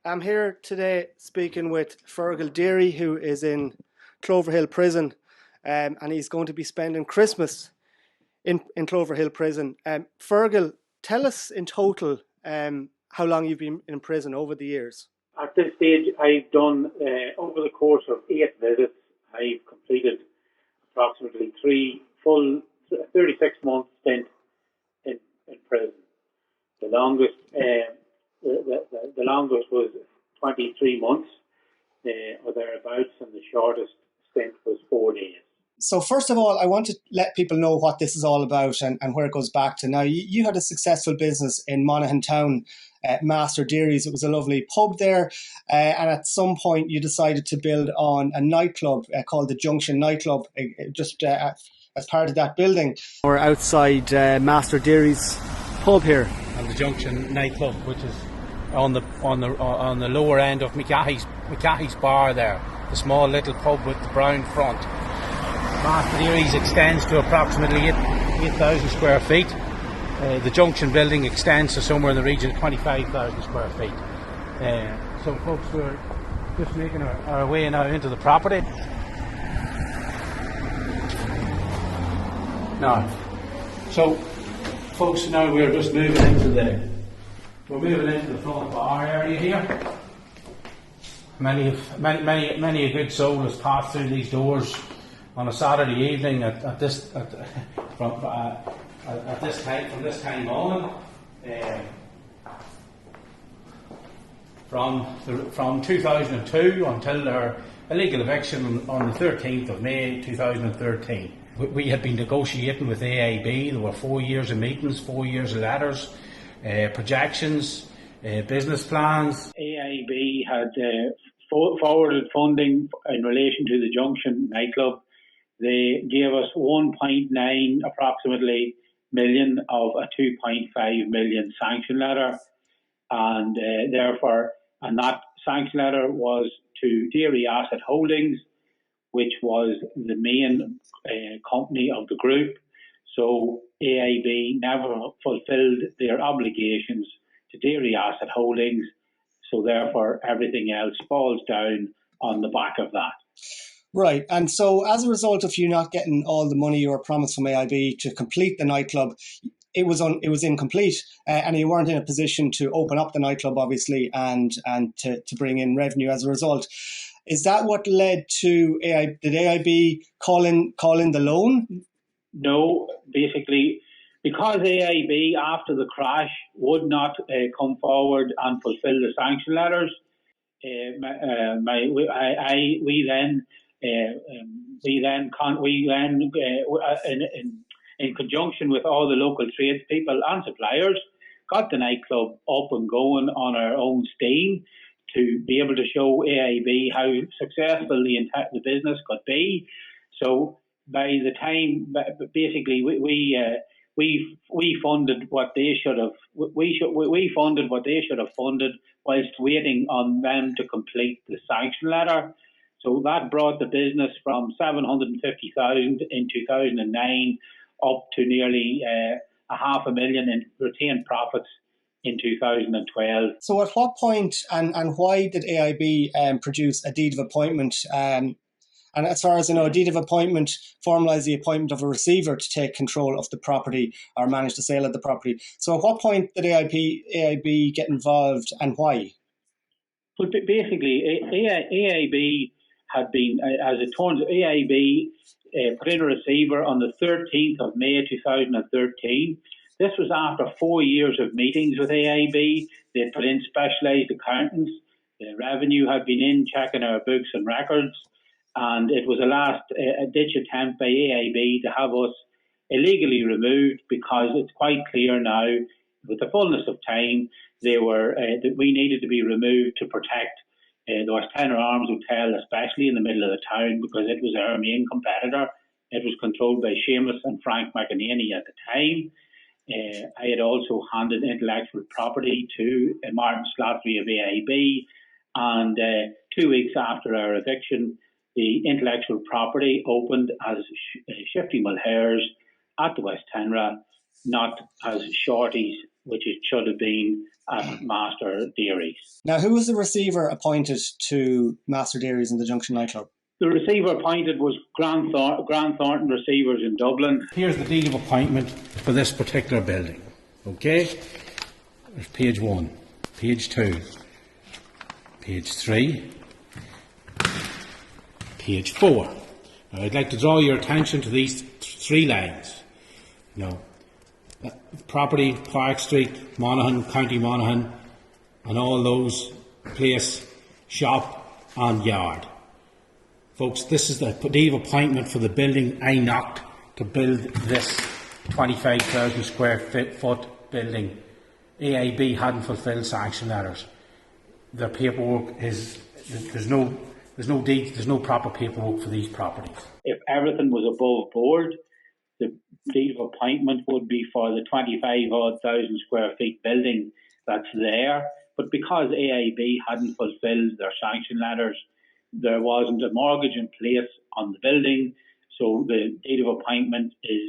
I'm here today speaking with Feargal Deery, who is in Cloverhill Prison, and he's going to be spending Christmas in Cloverhill Prison. Feargal, tell us in total how long you've been in prison over the years. At this stage, I've done, over the course of 8 visits, I've completed approximately 36-month stint in prison. The longest, the longest was 23 months or thereabouts, and the shortest stint was 4 days. So first of all, I want to let people know what this is all about and where it goes back to. Now, you had a successful business in Monaghan Town, Master Dairies. It was a lovely pub there. And at some point, you decided to build on a nightclub called the Junction Nightclub, just as part of that building. We're outside Master Dairies pub here. And the Junction Nightclub, which is on the lower end of McCahey's bar there. The small little pub with the brown front. Master Dairies extends to approximately 8,000 square feet. The Junction building extends to somewhere in the region of 25,000 square feet. So folks, we're just making our way now into the property. Now, so folks, now we're just moving into the front bar area here. Many a good soul has passed through these doors on a Saturday evening from this time on. From 2002 until their illegal eviction on the 13th of May 2013. We had been negotiating with AIB. There were 4 years of meetings, 4 years of letters, projections, business plans. AIB had forwarded funding in relation to the Junction nightclub. They gave us 1.9 approximately million of a 2.5 million sanction letter, and that sanction letter was to Dairy Asset Holdings, which was the main company of the group. So AIB never fulfilled their obligations to Dairy Asset Holdings, so therefore everything else falls down on the back of that. Right, and so as a result of you not getting all the money you were promised from AIB to complete the nightclub, it was incomplete, and you weren't in a position to open up the nightclub, obviously, and to bring in revenue as a result. Is that what led to AIB? Did AIB call in the loan? No, basically, because AIB after the crash would not come forward and fulfil the sanction letters. In conjunction with all the local tradespeople and suppliers, got the nightclub up and going on our own steam to be able to show AIB how successful the business could be. So by the time, basically, we funded what they should have. We funded what they should have funded whilst waiting on them to complete the sanction letter. So that brought the business from 750,000 in 2009 up to nearly $500,000 in retained profits in 2012. So at what point and why did AIB produce a deed of appointment? And as far as I know, a deed of appointment formalised the appointment of a receiver to take control of the property or manage the sale of the property. So at what point did AIB get involved and why? Well, basically, AIB had been, as it turns out, AIB put in a receiver on the 13th of May 2013. This was after 4 years of meetings with AIB. They put in specialised accountants. The revenue had been in checking our books and records. And it was a last-ditch attempt by AIB to have us illegally removed, because it's quite clear now, with the fullness of time, that we needed to be removed to protect the West Tenor Arms Hotel, especially in the middle of the town, because it was our main competitor. It was controlled by Seamus and Frank McEnaney at the time. I had also handed intellectual property to Martin Slattery of AIB, and 2 weeks after our eviction, the intellectual property opened as Shifty Mulhairs at the West Tenra, not as Shorty's which it should have been at Master Deary's. Now, who was the receiver appointed to Master Deary's in the Junction nightclub? The receiver appointed was Grant Thornton Receivers in Dublin. Here's the deed of appointment for this particular building. Okay? There's page 1, page 2, page 3, page 4. Now, I'd like to draw your attention to these 3 lines. Now, property, Park Street, Monaghan, County Monaghan, and all those place, shop and yard. Folks, this is the deed of appointment for the building I knocked to build this 25,000 square foot building. AIB hadn't fulfilled sanction letters. Their paperwork is, there's no deed, there's no proper paperwork for these properties. If everything was above board, the deed of appointment would be for the 25,000 square feet building that's there. But because AIB hadn't fulfilled their sanction letters, there wasn't a mortgage in place on the building, so the deed of appointment is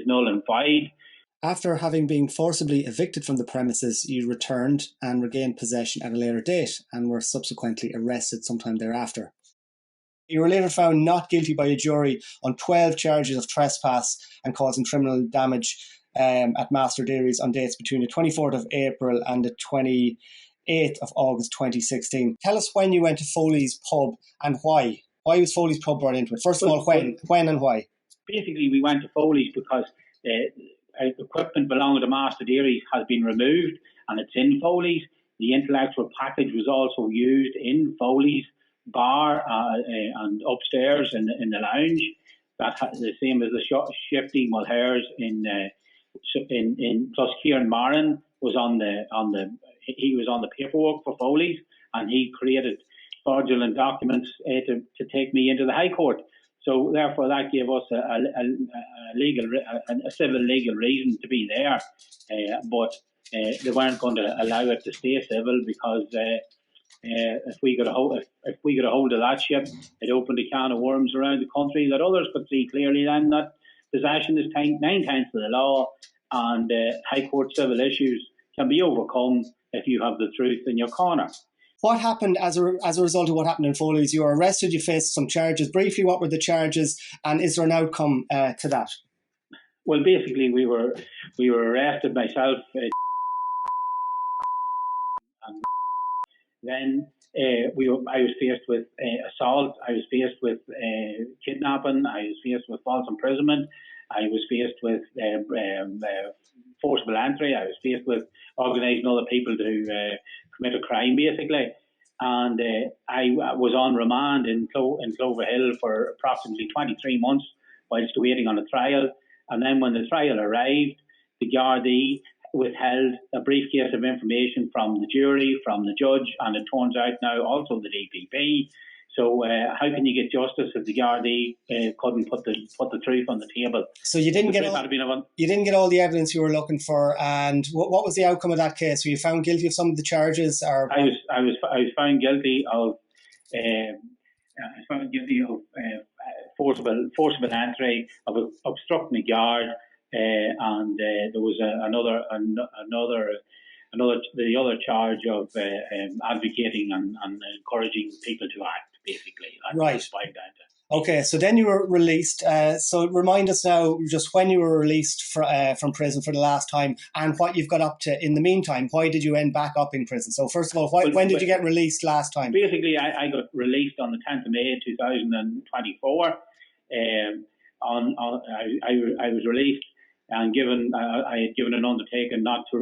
null and void. After having been forcibly evicted from the premises, you returned and regained possession at a later date and were subsequently arrested sometime thereafter. You were later found not guilty by a jury on 12 charges of trespass and causing criminal damage at Master Deary's on dates between the 24th of April and the 28th of August 2016. Tell us when you went to Foley's pub and why. Why was Foley's pub brought into it? First of all, when and why? Basically, we went to Foley's because equipment belonging to Master Deary's has been removed and it's in Foley's. The intellectual package was also used in Foley's bar and upstairs in the lounge. That the same as the Shifty Mulhairs in plus Kieran Marin was on the paperwork for Foley's, and he created fraudulent documents to take me into the High Court. So therefore, that gave us a civil legal reason to be there, but they weren't going to allow it to stay civil because if we got a hold of that ship, it opened a can of worms around the country that others could see clearly then that possession is 9/10 of the law, and High Court civil issues can be overcome if you have the truth in your corner. What happened as a result of what happened in Foley's? You were arrested, you faced some charges. Briefly, what were the charges, and is there an outcome to that? Well, basically, we were arrested, myself, and then I was faced with assault, I was faced with kidnapping, I was faced with false imprisonment, I was faced with forcible entry, I was faced with organising other people to commit a crime, basically. And I was on remand in Cloverhill for approximately 23 months whilst waiting on a trial. And then when the trial arrived, the Gardaí withheld a briefcase of information from the jury, from the judge, and it turns out now also the DPP. So how can you get justice if the Gardaí couldn't put the truth on the table? So you didn't get all the evidence you were looking for, and what was the outcome of that case? Were you found guilty of some of the charges? Or I was found guilty of forcible entry, of obstructing a guard, and there was the other charge of advocating and encouraging people to act. Basically, right. Okay, so then you were released. So remind us now just when you were released from prison for the last time and what you've got up to in the meantime. Why did you end back up in prison? So first of all, when did you get released last time? Basically, I got released on the 10th of May 2024. I was released and I had given an undertaking not to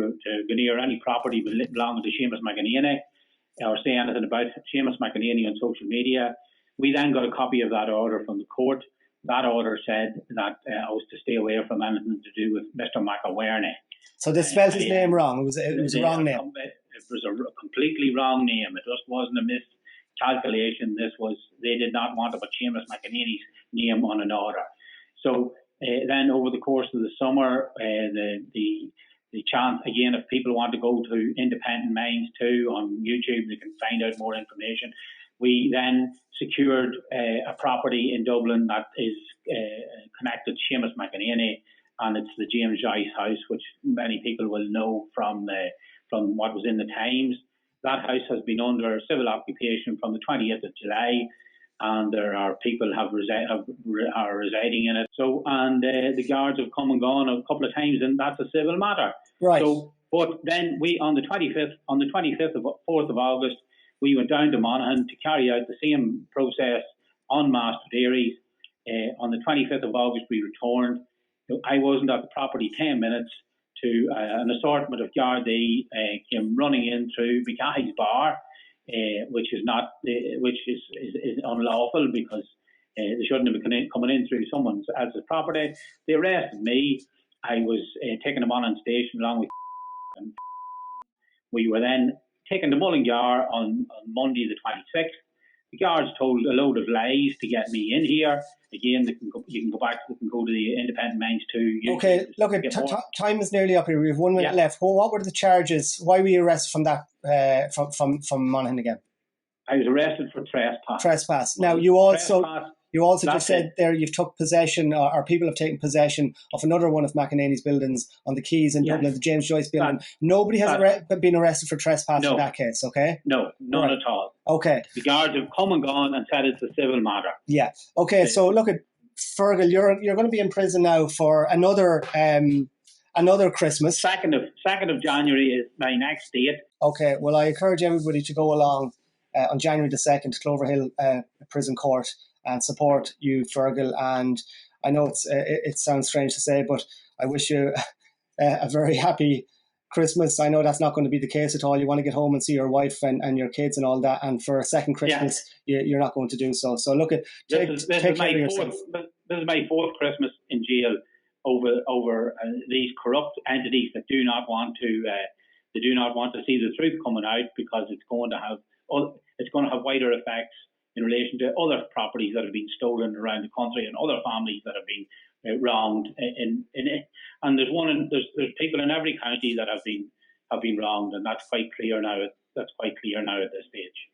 go near any property belonging to Seamus McEnaney or say anything about Seamus McEnaney on social media. We then got a copy of that order from the court. That order said that I was to stay away from anything to do with Mr. McEnaney. So they spelled his name wrong. It was a wrong name. It was a completely wrong name. It just wasn't a miscalculation. They did not want to put Seamus McEnaney's name on an order. So then over the course of the summer, the chance, again, if people want to go to Independent Minds too on YouTube, they can find out more information. We then secured a property in Dublin that is connected to Seamus McEnaney, and it's the James Joyce house, which many people will know from what was in the Times. That house has been under civil occupation from the 20th of July, and there are people are residing in it. So, and the guards have come and gone a couple of times, and that's a civil matter. Right. So, but then we on the 4th of August, we went down to Monaghan to carry out the same process on Master Dairies. On the 25th of August, we returned. I wasn't at the property 10 minutes to an assortment of Gardaí came running in through McEnaney's bar, which is unlawful because they shouldn't have been coming in through someone else's property. They arrested me. I was taken to Monaghan Station along with. And we were then taken to Mullingar on Monday the 26th. The guards told a load of lies to get me in here. Again, you can go back. You can go to the Independent Minds too. Okay, look, time is nearly up here. We have 1 minute left. Well, what were the charges? Why were you arrested from that from Monaghan again? I was arrested for trespass. Trespass. Now you also just said there you've took possession, or people have taken possession of another one of McEnaney's buildings on the Quays in Dublin, the James Joyce building. Nobody has been arrested for trespass in that case, okay? No, none at all. Okay. The guards have come and gone and said it's a civil matter. Yeah. Okay, so look at Feargal, you're going to be in prison now for another Christmas. 2nd of January is my next date. Okay, well I encourage everybody to go along on January the 2nd to Cloverhill Prison Court and support you, Feargal. And I know it sounds strange to say, but I wish you a very happy Christmas. I know that's not going to be the case at all. You want to get home and see your wife and your kids and all that. And for a second Christmas, you're not going to do so. So look, take care of yourself. This is my 4th Christmas in jail over these corrupt entities that do not want to see the truth coming out, because it's going to have wider effects in relation to other properties that have been stolen around the country and other families that have been wronged in it. And there's people in every county that have been wronged, and that's quite clear now. That's quite clear now at this stage.